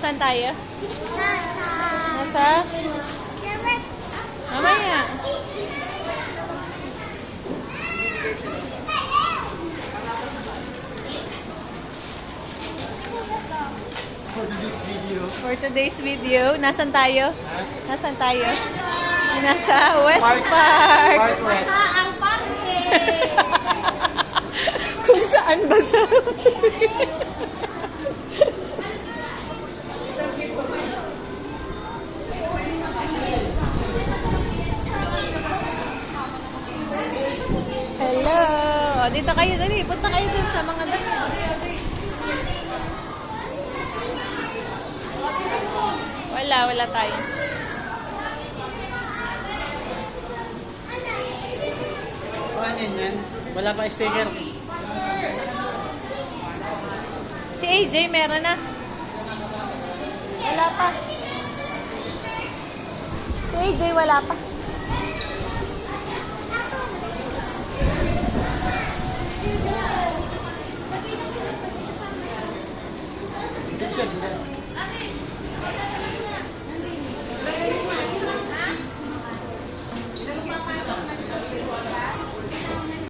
Nasaan tayo? Nasa? Mamaya. For today's video, nasan tayo? Nasan tayo? Nasa West Park. Ang parke! Kung saan ba sa... Hello! O, dito kayo, dali. Punta kayo dun sa mga dami. Wala tayo. Ano yan? Wala pa sticker. Si AJ, meron na. Wala pa. Si AJ, wala pa.